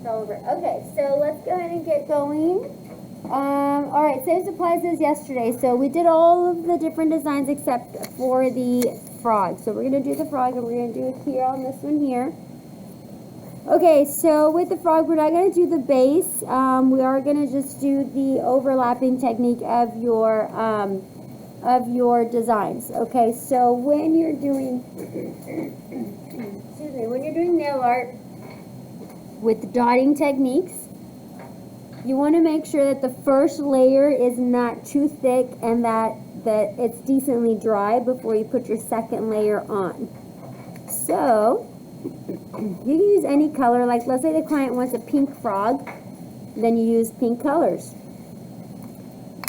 All over. Okay, so let's go ahead and get going. All right, same supplies as yesterday. So we did all of the different designs except for the frog. So we're gonna do the frog, and we're gonna do it here on this one here. Okay, so with the frog, we're not gonna do the base. We are gonna just do the overlapping technique of your designs. Okay, so when you're doing, excuse me, when you're doing nail art with dotting techniques, you want to make sure that the first layer is not too thick and that it's decently dry before you put your second layer on. So you can use any color, like let's say the client wants a pink frog, then you use pink colors.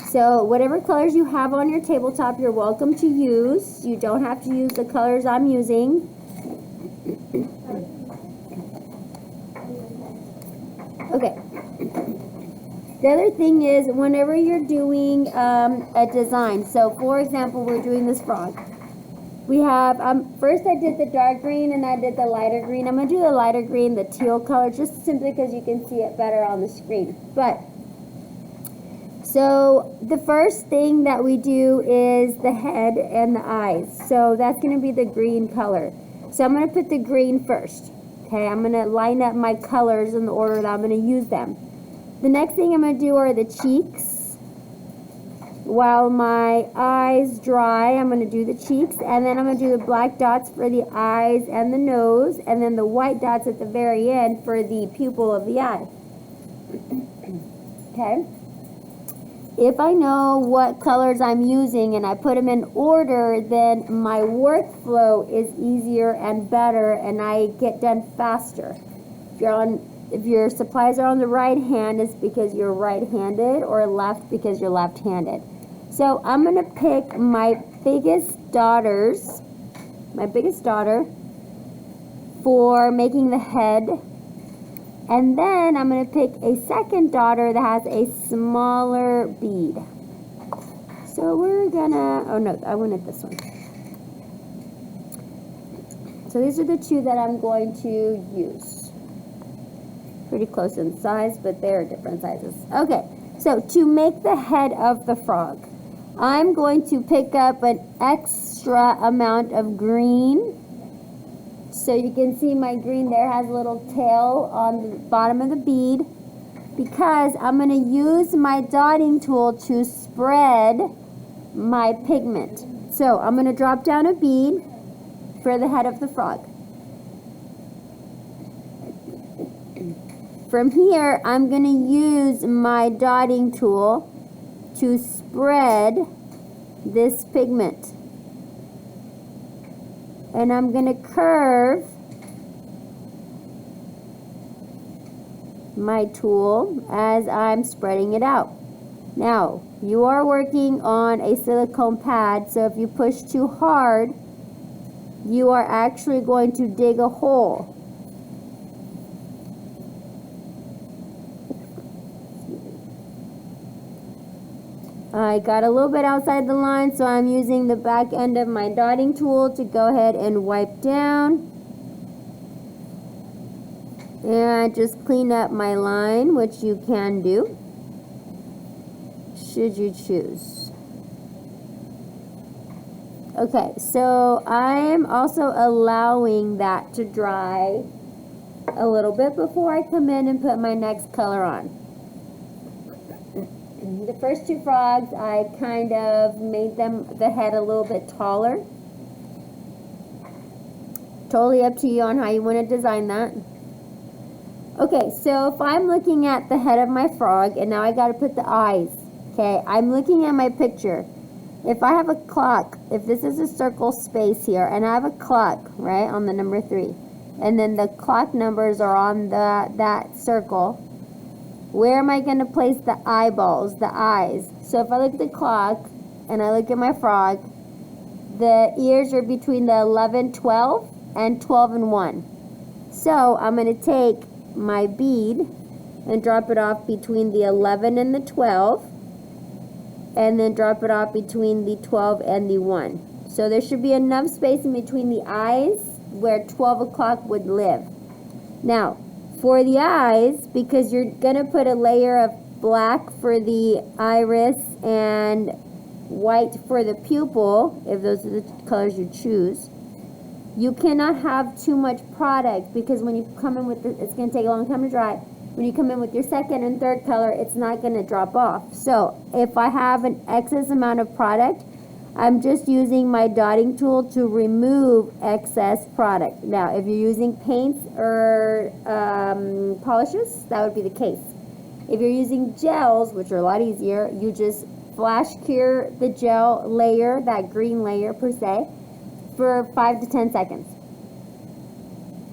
So whatever colors you have on your tabletop, you're welcome to use. You don't have to use the colors I'm using. Okay. The other thing is, whenever you're doing a design, so for example, we're doing this frog. We have, first I did the dark green and I did the lighter green. I'm going to do the lighter green, the teal color, just simply because you can see it better on the screen. But, so the first thing that we do is the head and the eyes. So that's going to be the green color. So I'm going to put the green first. Okay, I'm going to line up my colors in the order that I'm going to use them. The next thing I'm going to do are the cheeks. While my eyes dry, I'm going to do the cheeks, and then I'm going to do the black dots for the eyes and the nose, and then the white dots at the very end for the pupil of the eye. Okay? If I know what colors I'm using and I put them in order, then my workflow is easier and better, and I get done faster. If your supplies are on the right hand, it's because you're right-handed, or left because you're left-handed. So I'm going to pick my biggest daughter for making the head. And then I'm going to pick a second daughter that has a smaller bead. So we're going to, oh no, I wanted this one. So these are the two that I'm going to use. Pretty close in size, but they're different sizes. Okay, so to make the head of the frog, I'm going to pick up an extra amount of green. So you can see my green there has a little tail on the bottom of the bead, because I'm going to use my dotting tool to spread my pigment. So I'm going to drop down a bead for the head of the frog. From here, I'm going to use my dotting tool to spread this pigment. And I'm going to curve my tool as I'm spreading it out. Now, you are working on a silicone pad, so if you push too hard, you are actually going to dig a hole. I got a little bit outside the line, so I'm using the back end of my dotting tool to go ahead and wipe down. And just clean up my line, which you can do, should you choose. Okay, so I'm also allowing that to dry a little bit before I come in and put my next color on. The first two frogs, I kind of made the head a little bit taller. Totally up to you on how you want to design that. Okay, so if I'm looking at the head of my frog, and now I got to put the eyes. Okay, I'm looking at my picture. If I have a clock, if this is a circle space here, and I have a clock, right, on the number 3, and then the clock numbers are on that circle, where am I going to place the eyeballs, the eyes? So if I look at the clock and I look at my frog, the ears are between the 11, 12, and 12 and 1. So I'm going to take my bead and drop it off between the 11 and the 12, and then drop it off between the 12 and the 1. So there should be enough space in between the eyes where 12 o'clock would live. Now, For the eyes, because you're gonna put a layer of black for the iris and white for the pupil, if those are the colors you choose, you cannot have too much product, because when you come in with it's gonna take a long time to dry. When you come in with your second and third color, it's not gonna drop off. So if I have an excess amount of product, I'm just using my dotting tool to remove excess product. Now, if you're using paints or polishes, that would be the case. If you're using gels, which are a lot easier, you just flash cure the gel layer, that green layer per se, for 5 to 10 seconds.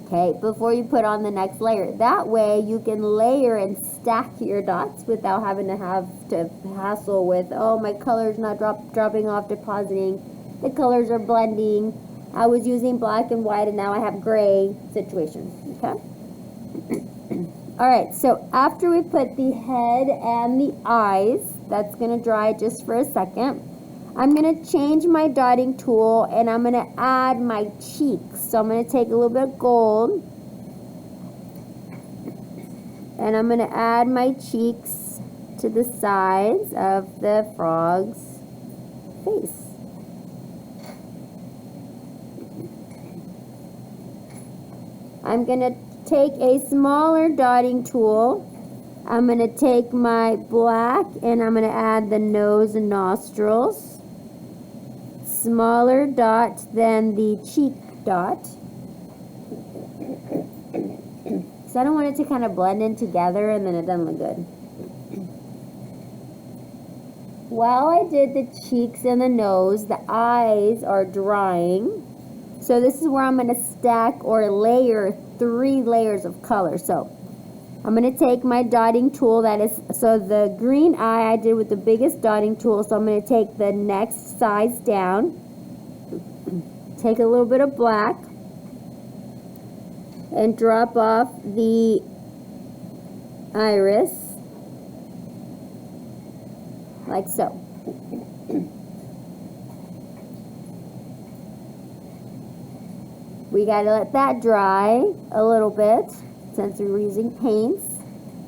Okay, before you put on the next layer. That way you can layer and stack your dots without having to hassle with, oh, my color's not dropping off, depositing. The colors are blending. I was using black and white and now I have gray situation. Okay. All right, so after we put the head and the eyes, that's gonna dry just for a second. I'm going to change my dotting tool and I'm going to add my cheeks. So I'm going to take a little bit of gold and I'm going to add my cheeks to the sides of the frog's face. I'm going to take a smaller dotting tool. I'm going to take my black and I'm going to add the nose and nostrils. Smaller dot than the cheek dot. So I don't want it to kind of blend in together and then it doesn't look good. While I did the cheeks and the nose, the eyes are drying. So this is where I'm going to stack or layer 3 layers of color. So I'm going to take my dotting tool, so the green eye I did with the biggest dotting tool, so I'm going to take the next size down, take a little bit of black, and drop off the iris, like so. We got to let that dry a little bit, since we're using paints.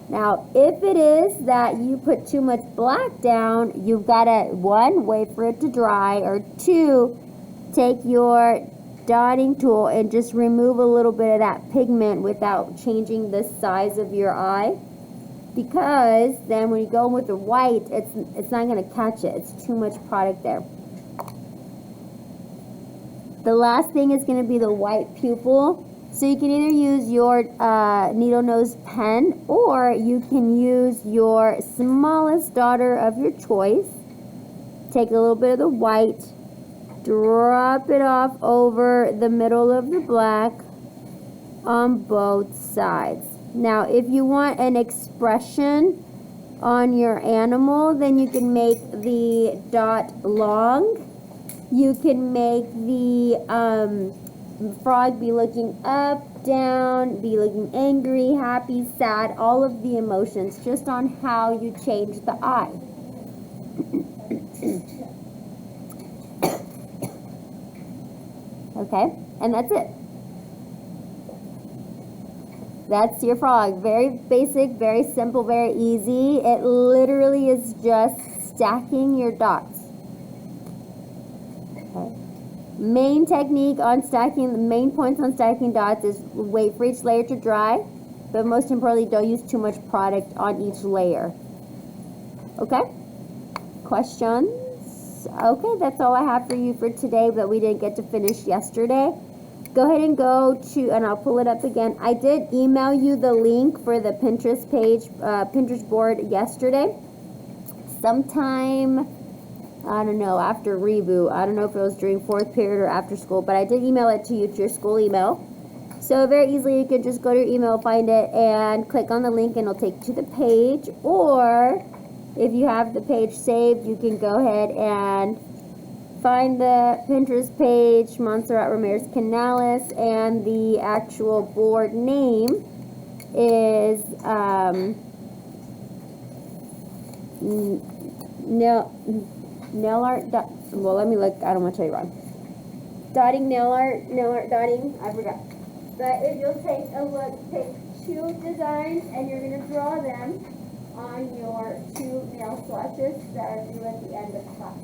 Now, if it is that you put too much black down, you've got to, 1, wait for it to dry, or 2, take your dotting tool and just remove a little bit of that pigment without changing the size of your eye. Because then when you go with the white, it's not going to catch it. It's too much product there. The last thing is going to be the white pupil. So you can either use your needle nose pen or you can use your smallest daughter of your choice. Take a little bit of the white, drop it off over the middle of the black on both sides. Now, if you want an expression on your animal, then you can make the dot long. You can make the frog be looking up, down, be looking angry, happy, sad, all of the emotions, just on how you change the eye. Okay, and that's it. That's your frog. Very basic, very simple, very easy. It literally is just stacking your dots. Okay. Main technique on stacking, the main points on stacking dots is wait for each layer to dry, but most importantly, don't use too much product on each layer. Okay? Questions? Okay, that's all I have for you for today, but we didn't get to finish yesterday. Go ahead and go to, and I'll pull it up again. I did email you the link for the Pinterest page, Pinterest board yesterday. Sometime, I don't know, after reboot. I don't know if it was during 4th period or after school, but I did email it to you, to your school email. So very easily, you can just go to your email, find it, and click on the link, and it'll take you to the page. Or if you have the page saved, you can go ahead and find the Pinterest page, Montserrat Ramirez Canales, and the actual board name is nail art. Well, let me look. I don't want to tell you wrong. Dotting nail art dotting. I forgot. But if you'll take a look, take two designs and you're going to draw them on your two nail swatches that are due at the end of class.